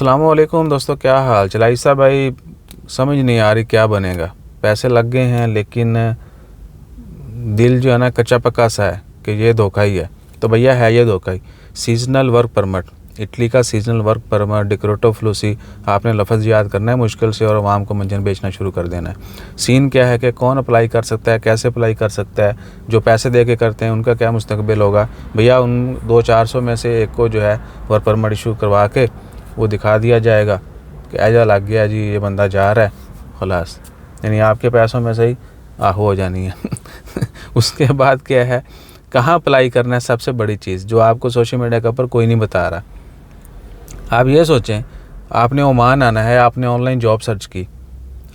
अस्सलाम वालेकुम दोस्तों, क्या हाल चला। ईसा भाई समझ नहीं आ रही क्या बनेगा। पैसे लग गए हैं लेकिन दिल जो है ना कच्चा पक्का सा है कि ये धोखा ही है। तो भैया है ये धोखा ही। सीजनल वर्क परमिट, इटली का सीजनल वर्क परमिट डिक्रोटो फ्लूसी, आपने लफ्ज़ याद करना है मुश्किल से और आवाम को मंजन बेचना शुरू कर देना है। सीन क्या है कि कौन अप्लाई कर सकता है, कैसे अप्लाई कर सकता है, जो पैसे दे के करते हैं उनका क्या मुस्तकबिल होगा। भैया उन 200-400 में से एक को जो है वर्क परमिट इशू करवा के वो दिखा दिया जाएगा कि ऐजा लग गया जी, ये बंदा जा रहा है, खलास, यानी आपके पैसों में से ही आहो हो जानी है। उसके बाद क्या है, कहाँ अप्लाई करना है, सबसे बड़ी चीज़ जो आपको सोशल मीडिया के ऊपर कोई नहीं बता रहा। आप ये सोचें, आपने ओमान आना है, आपने ऑनलाइन जॉब सर्च की,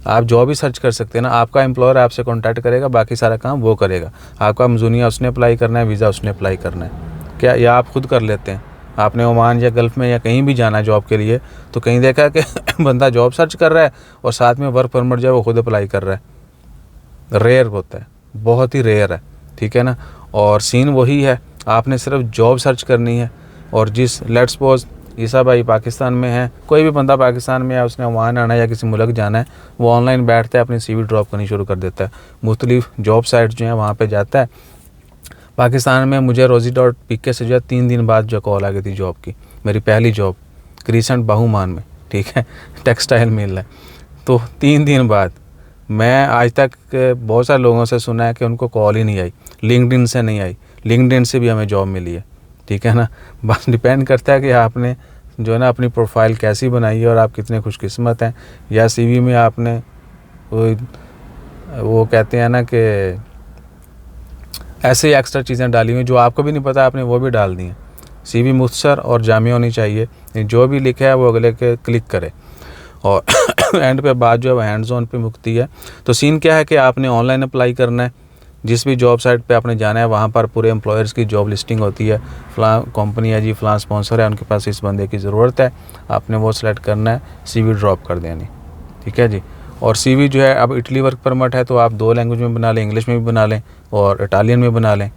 आप जॉब ही सर्च कर सकते हैं ना। आपका एम्प्लॉयर आपसे कॉन्टैक्ट करेगा, बाकी सारा काम वो करेगा। आपका मजूनिया उसने अप्लाई करना है, वीज़ा उसने अप्लाई करना है, क्या या आप खुद कर लेते हैं। आपने ओमान या गल्फ़ में या कहीं भी जाना है जॉब के लिए, तो कहीं देखा कि बंदा जॉब सर्च कर रहा है और साथ में वर्क परमिट जो है वो खुद अप्लाई कर रहा है। रेयर होता है, बहुत ही रेयर है, ठीक है ना। और सीन वही है, आपने सिर्फ जॉब सर्च करनी है। और जिस लेट्स सपोज ईसा भाई पाकिस्तान में है, कोई भी बंदा पाकिस्तान में है, उसने ओमान आना है या किसी मुल्क जाना है, वो ऑनलाइन बैठता है, अपनी CV ड्रॉप करनी शुरू कर देता है। मुख्तलिफ जॉब साइट्स जो हैं वहाँ पे जाता है। पाकिस्तान में मुझे rosie.pk से जो है 3 दिन बाद जो कॉल आ गई थी जॉब की, मेरी पहली जॉब क्रीसेंट बाहूमान में, ठीक है, टेक्सटाइल मिल है। तो 3 दिन बाद, मैं आज तक बहुत सारे लोगों से सुना है कि उनको कॉल ही नहीं आई, लिंक्डइन से नहीं आई, लिंक्डइन से भी हमें जॉब मिली है, ठीक है ना। बस डिपेंड करता है कि आपने जो है ना अपनी प्रोफाइल कैसी बनाई है और आप कितने खुशकिस्मत हैं, या CV में आपने वो कहते हैं ना कि ऐसे ही एक्स्ट्रा चीज़ें डाली हुई जो आपको भी नहीं पता, आपने वो भी डाल दी हैं। CV मुख्तसर और जामी होनी चाहिए, जो भी लिखा है वो अगले के क्लिक करे और एंड पे बात जो है वो हैंड्स ऑन पे मुकती है। तो सीन क्या है कि आपने ऑनलाइन अप्लाई करना है, जिस भी जॉब साइट पे आपने जाना है वहाँ पर पूरे एम्प्लॉयर्स की जॉब लिस्टिंग होती है। फ़लाँ कंपनी है जी, फ़लाँ स्पॉन्सर है, उनके पास इस बंदे की ज़रूरत है, आपने वो सेलेक्ट करना है, CV ड्रॉप कर देनी, ठीक है जी। और CV जो है, अब इटली वर्क परमिट है तो आप 2 लैंग्वेज में बना लें, इंग्लिश में भी बना लें और इटालियन में बना लें,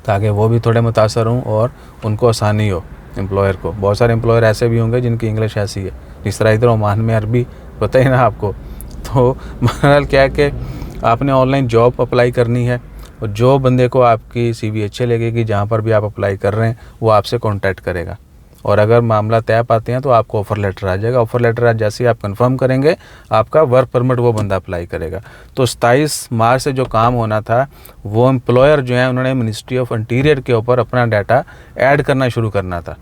ताकि वो भी थोड़े मुतासर हों और उनको आसानी हो एम्प्लॉयर को। बहुत सारे एम्प्लॉयर ऐसे भी होंगे जिनकी इंग्लिश ऐसी है, जिस तरह इधर ओमान में अरबी, पता ही ना आपको। तो बहरहाल क्या है कि आपने ऑनलाइन जॉब अप्लाई करनी है और जो बंदे को आपकी CV अच्छे लगेगी, जहाँ पर भी आप अप्लाई कर रहे हैं, वो आपसे कॉन्टैक्ट करेगा। और अगर मामला तय पाते हैं तो आपको ऑफ़र लेटर आ जाएगा। ऑफ़र लेटर आज जैसे ही आप कंफर्म करेंगे, आपका वर्क परमिट वो बंदा अप्लाई करेगा। तो 27 मार्च से जो काम होना था, वो एम्प्लॉयर जो है उन्होंने मिनिस्ट्री ऑफ इंटीरियर के ऊपर अपना डाटा ऐड करना शुरू करना था।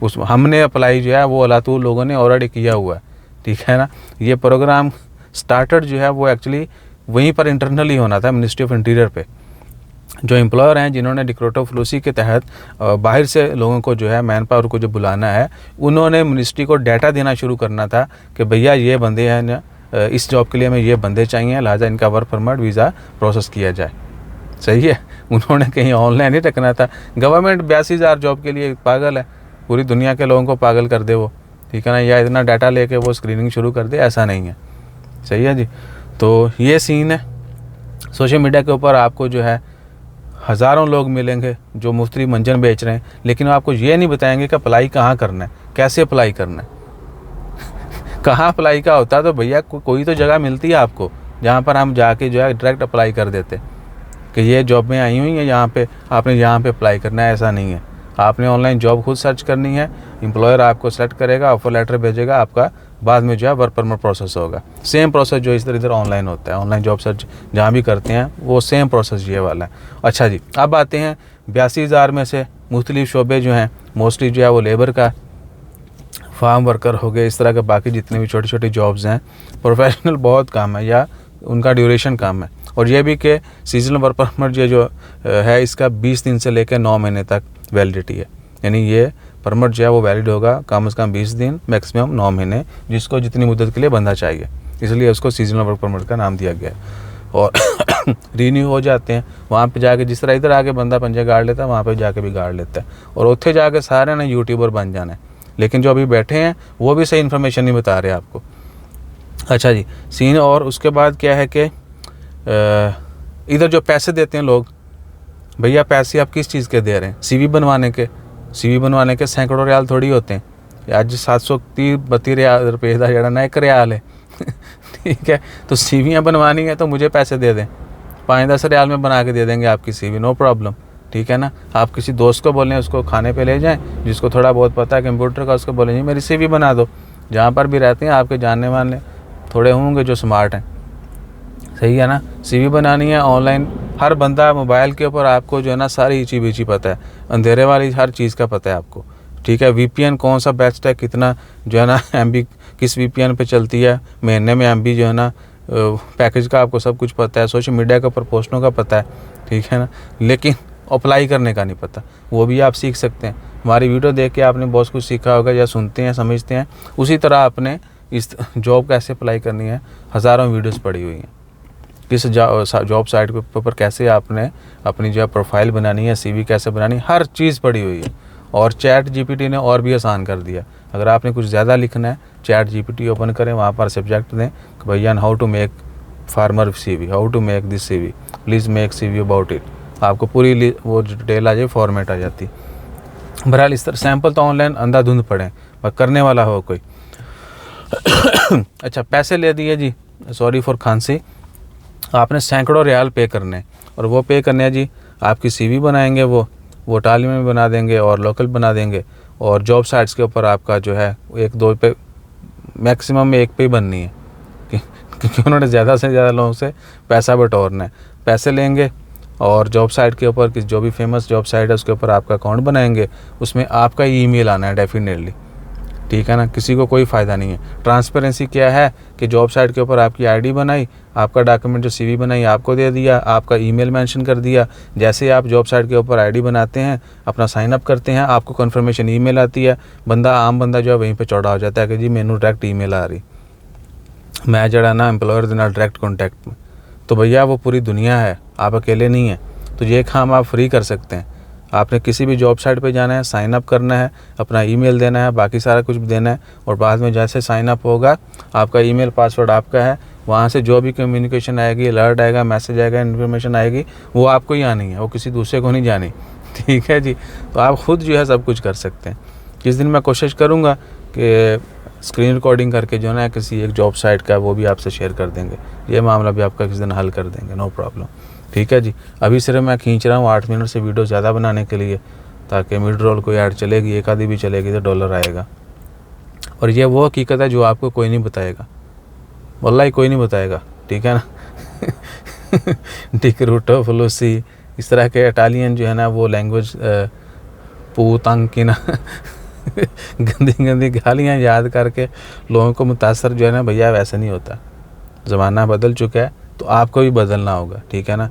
उस हमने अप्लाई जो है वो अलातू लोगों ने ऑलरेडी किया हुआ है, ठीक है ना। ये प्रोग्राम स्टार्टेड जो है वो एक्चुअली वहीं पर इंटरनली होना था, मिनिस्ट्री ऑफ इंटीरियर पे। जो एम्प्लॉयर हैं जिन्होंने डिक्रोटो फ्लूसी के तहत बाहर से लोगों को जो है मैन पावर को जो बुलाना है, उन्होंने मिनिस्ट्री को डाटा देना शुरू करना था कि भैया ये बंदे हैं ना, इस जॉब के लिए हमें ये बंदे चाहिए, लिहाजा इनका वर्क परमिट वीज़ा प्रोसेस किया जाए। सही है, उन्होंने कहीं ऑनलाइन ही रखना था। गवर्नमेंट 82,000 जॉब के लिए पागल है, पूरी दुनिया के लोगों को पागल कर दे वो, ठीक है ना, या इतना डाटा लेके वो स्क्रीनिंग शुरू कर दे, ऐसा नहीं है। सही है जी। तो ये सीन है। सोशल मीडिया के ऊपर आपको जो है हज़ारों लोग मिलेंगे जो मुफ्ती मंजन बेच रहे हैं, लेकिन आपको ये नहीं बताएंगे कि अप्लाई कहाँ करना है, कैसे अप्लाई करना है। कहाँ अप्लाई का होता है तो भैया कोई तो जगह मिलती है आपको जहाँ पर हम जाके जो है डायरेक्ट अप्लाई कर देते कि ये जॉब में आई हुई है, यहाँ पे आपने यहाँ पे अप्लाई करना है। ऐसा नहीं है, आपने ऑनलाइन जॉब खुद सर्च करनी है, एम्प्लॉयर आपको सेलेक्ट करेगा, ऑफर लेटर भेजेगा, आपका बाद में जो है वर्क परमिट प्रोसेस होगा। सेम प्रोसेस जो इधर ऑनलाइन होता है, ऑनलाइन जॉब सर्च जहाँ भी करते हैं वो सेम प्रोसेस ये वाला है। अच्छा जी, अब आते हैं 82,000 में से मुख्तलिफ शोबे जो हैं, मोस्टली जो है वो लेबर का, फार्म वर्कर हो गए, इस तरह के बाकी जितने भी छोटी छोटी जॉब्स हैं, प्रोफेशनल बहुत काम है या उनका ड्यूरेशन काम है। और ये भी कि सीजनल वर्क परमिट ये जो है इसका 20 दिन से लेकर 9 महीने तक वैलिडिटी है, यानी ये परमिट जो है वो वैलिड होगा कम से कम 20 दिन, मैक्सिमम 9 महीने, जिसको जितनी मुद्दत के लिए बंदा चाहिए, इसलिए उसको सीजनल वर्क परमिट का नाम दिया गया है। और रीन्यू हो जाते हैं वहाँ पे जाके, जिस तरह इधर आके बंदा पंजे गाड़ लेता है, वहाँ पे जाके भी गाड़ लेता है, और उत्थे जाके सारे ने यूट्यूबर बन जाना है। लेकिन जो अभी बैठे हैं वो भी सही इन्फॉर्मेशन नहीं बता रहे आपको। अच्छा जी, सीन। और उसके बाद क्या है कि इधर जो पैसे देते हैं लोग, भैया पैसे आप किस चीज़ के दे रहे हैं? CV बनवाने के। CV बनवाने के सैकड़ों रियाल थोड़ी होते हैं, ਅੱਜ 730-32 रुपये ਦਾ ਜਿਹੜਾ ਨਾ ਇੱਕ ਰਿਆਲ है ठीक है। तो सीवियाँ बनवानी है तो मुझे पैसे दे दें, 5-10 रियाल में बना के दे देंगे आपकी सीवी, नो प्रॉब्लम, ठीक है ना। आप किसी दोस्त को बोलें उसको खाने पे ले जाएं, जिसको थोड़ा बहुत पता है कंप्यूटर का, उसको बोलें जी मेरी सीवी बना दो। जहाँ पर भी रहते हैं आपके जानने वाले थोड़े होंगे जो स्मार्ट हैं, सही है ना। सीवी बनानी है ऑनलाइन, हर बंदा मोबाइल के ऊपर आपको जो है ना सारी ईची बीची पता है, अंधेरे वाली हर चीज़ का पता है आपको, ठीक है। वीपीएन कौन सा बेस्ट है, कितना जो है ना एमबी किस वीपीएन पे चलती है, महीने में एमबी जो है ना पैकेज का आपको सब कुछ पता है, सोशल मीडिया के ऊपर पोस्टों का पता है, ठीक है ना। लेकिन अप्लाई करने का नहीं पता, वो भी आप सीख सकते हैं। हमारी वीडियो देख के आपने बहुत कुछ सीखा होगा, या सुनते हैं समझते हैं, उसी तरह आपने इस जॉब कैसे अप्लाई करनी है हज़ारों वीडियोस पड़ी हुई हैं। किस जॉब साइट के ऊपर कैसे आपने अपनी जो है प्रोफाइल बनानी है, सीवी कैसे बनानी, हर चीज़ पड़ी हुई है। और चैट जीपीटी ने और भी आसान कर दिया। अगर आपने कुछ ज़्यादा लिखना है, चैट जीपीटी ओपन करें, वहाँ पर सब्जेक्ट दें कि भैया how to make farmer CV, how to make this CV, please make CV about it, आपको पूरी वो डिटेल आ जाए, फॉर्मेट आ जाती। बहरहाल इस तरह सैम्पल तो ऑनलाइन अंधाधुंध पढ़ें, पर करने वाला हो कोई। अच्छा, पैसे ले दिए जी, सॉरी फॉर खांसी, आपने सैकड़ों रियाल पे करने, और वो पे करने हैं जी, आपकी सीवी बनाएंगे, वो टाली में बना देंगे और लोकल बना देंगे, और जॉब साइट्स के ऊपर आपका जो है 1-2 पे मैक्सिमम में 1 पे ही बननी है, क्योंकि उन्होंने ज़्यादा से ज़्यादा लोगों से पैसा बटोरना है। पैसे लेंगे और जॉब साइट के ऊपर जो भी फेमस जॉब साइट है उसके ऊपर आपका अकाउंट बनाएंगे, उसमें आपका ईमेल आना है डेफिनेटली, ठीक है ना। किसी को कोई फ़ायदा नहीं है। ट्रांसपेरेंसी क्या है कि जॉब साइट के ऊपर आपकी आईडी बनाई, आपका डॉक्यूमेंट जो सीवी बनाई आपको दे दिया, आपका ईमेल मेंशन कर दिया। जैसे ही आप जॉब साइट के ऊपर आईडी बनाते हैं, अपना साइन अप करते हैं, आपको कन्फर्मेशन ईमेल आती है। आम बंदा जो है वहीं पे चौड़ा हो जाता है कि जी मैनू डायरेक्ट ईमेल आ रही, मैं जड़ा ना एम्प्लॉयर दे नाल डायरेक्ट कॉन्टैक्ट में। तो भैया वो पूरी दुनिया है, आप अकेले नहीं हैं। तो ये काम आप फ्री कर सकते हैं। आपने किसी भी जॉब साइट पे जाना है, साइन अप करना है, अपना ईमेल देना है, बाकी सारा कुछ देना है, और बाद में जैसे साइन अप होगा, आपका ईमेल पासवर्ड आपका है, वहाँ से जो भी कम्युनिकेशन आएगी, अलर्ट आएगा, मैसेज आएगा, इन्फॉर्मेशन आएगी, वो आपको ही आनी है, वो किसी दूसरे को नहीं जानी, ठीक है जी। तो आप खुद जो है सब कुछ कर सकते हैं। किस दिन मैं कोशिश करूँगा कि स्क्रीन रिकॉर्डिंग करके जो है किसी एक जॉब साइट का वो भी आपसे शेयर कर देंगे, ये मामला भी आपका किसी दिन हल कर देंगे, नो प्रॉब्लम, ठीक है जी। अभी सिर्फ मैं खींच रहा हूँ 8 मिनट से वीडियो ज़्यादा बनाने के लिए, ताकि मिड रोल कोई ऐड चलेगी, एक आधी भी चलेगी तो डॉलर आएगा। और ये वो हकीकत है जो आपको कोई नहीं बताएगा, वल्लाही कोई नहीं बताएगा, ठीक है ना। डिक रूटो फलूसी, इस तरह के इटालियन जो है ना वो लैंग्वेज पूतंग की ना गंदी गंदी गालियाँ याद करके लोगों को मुतासर जो है ना, भैया वैसे नहीं होता। ज़माना बदल चुका है, तो आपको भी बदलना होगा, ठीक है ना।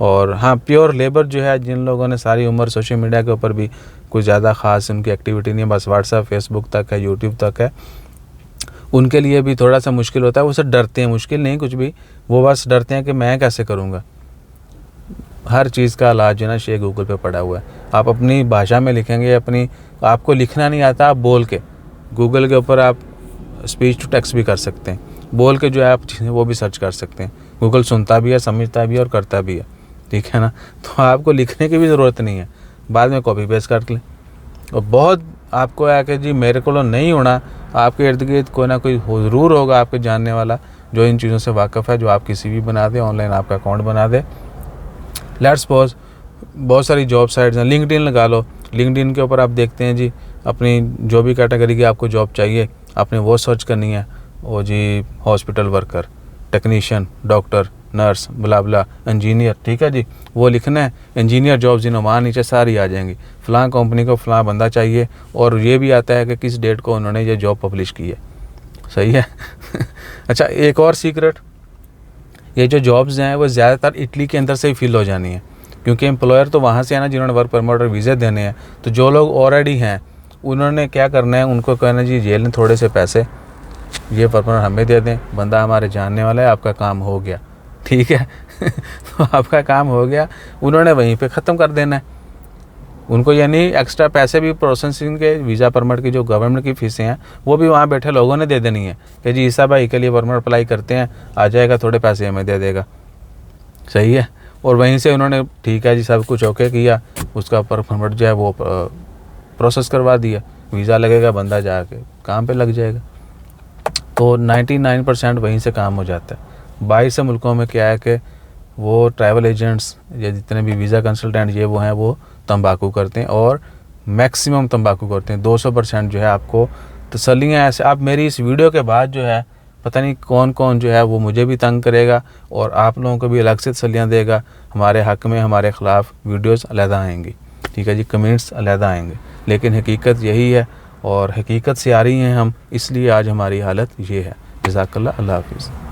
और हाँ, प्योर लेबर जो है, जिन लोगों ने सारी उम्र सोशल मीडिया के ऊपर भी कुछ ज़्यादा ख़ास उनकी एक्टिविटी नहीं है, बस व्हाट्सएप फेसबुक तक है, यूट्यूब तक है, उनके लिए भी थोड़ा सा मुश्किल होता है। वो सब डरते हैं, मुश्किल नहीं कुछ भी, वो बस डरते हैं कि मैं कैसे करूँगा। हर चीज़ का इलाज जो है ना शेख गूगल पे पड़ा हुआ है। आप अपनी भाषा में लिखेंगे, अपनी आपको लिखना नहीं आता, आप बोल के गूगल के ऊपर आप स्पीच टू टेक्स्ट भी कर सकते हैं, बोल के जो है आप चीज़ें वो भी सर्च कर सकते हैं। गूगल सुनता भी है, समझता भी है और करता भी है, ठीक है ना। तो आपको लिखने की भी ज़रूरत नहीं है, बाद में कॉपी पेस्ट कर लें। और बहुत आपको है कि जी मेरे को नहीं होना, आपके इर्द गिर्द कोई ना कोई ज़रूर होगा आपके जानने वाला जो इन चीज़ों से वाकिफ़ है, जो आपकी सीवी बना दे, ऑनलाइन आपका अकाउंट बना दे। लेट्स सपोज बहुत सारी जॉब साइट्स हैं, लिंक्डइन लगा लो। लिंक्डइन के ऊपर आप देखते हैं जी, अपनी जो भी कैटेगरी की आपको जॉब चाहिए आपने वो सर्च करनी है, वो जी hospital worker, technician, doctor, nurse, blah blah, engineer, ठीक है जी, वो लिखना है। इंजीनियर जॉब्स जिन्हों वहाँ नीचे सारी आ जाएंगी, फ़लाँ कंपनी को फ़लाँ बंदा चाहिए, और ये भी आता है कि किस डेट को उन्होंने ये जॉब पब्लिश की है, सही है। अच्छा, एक और सीक्रेट, ये जो जॉब्स हैं वो ज़्यादातर इटली के अंदर से ही फिल हो जानी है, क्योंकि एम्प्लॉयर तो वहाँ से है ना जिन्होंने वर्क परमिट और वीज़े देने हैं। तो जो लोग ऑलरेडी हैं उन्होंने क्या करना है, उनको कहना जी जेल ने थोड़े से पैसे, ये वर्क परमिट हमें दे दें, बंदा हमारे जानने वाला है, आपका काम हो गया, ठीक है। तो आपका काम हो गया, उन्होंने वहीं पे ख़त्म कर देना है। उनको यानी एक्स्ट्रा पैसे भी प्रोसेसिंग के, वीज़ा परमिट की जो गवर्नमेंट की फ़ीसें हैं वो भी वहाँ बैठे लोगों ने दे देनी है कि जी ईसा भाई के लिए परमिट अप्लाई करते हैं, आ जाएगा, थोड़े पैसे हमें दे देगा, सही है। और वहीं से उन्होंने ठीक है जी सब कुछ ओके किया, उसका परमिट जो है वो प्रोसेस करवा दिया, वीज़ा लगेगा, बंदा जाके काम पे लग जाएगा। तो 99% वहीं से काम हो जाता है। 22 मुल्कों में क्या है कि वो ट्रैवल एजेंट्स या जितने भी वीज़ा कंसल्टेंट ये वो हैं, वो तंबाकू करते हैं और मैक्सिमम तंबाकू करते हैं। 200% जो है आपको तसल्लियाँ ऐसे। आप मेरी इस वीडियो के बाद जो है पता नहीं कौन कौन जो है वो मुझे भी तंग करेगा और आप लोगों को भी अलग से तसल्लियाँ देगा। हमारे हक़ में, हमारे ख़िलाफ़ वीडियोस अलहदा आएंगी, ठीक है जी, कमेंट्स अलहदा आएंगे, लेकिन हकीकत यही है और हकीकत से आ रही हैं हम, इसलिए आज हमारी हालत ये है। जज़ाकल्लाह, अल्लाह हाफ़िज़।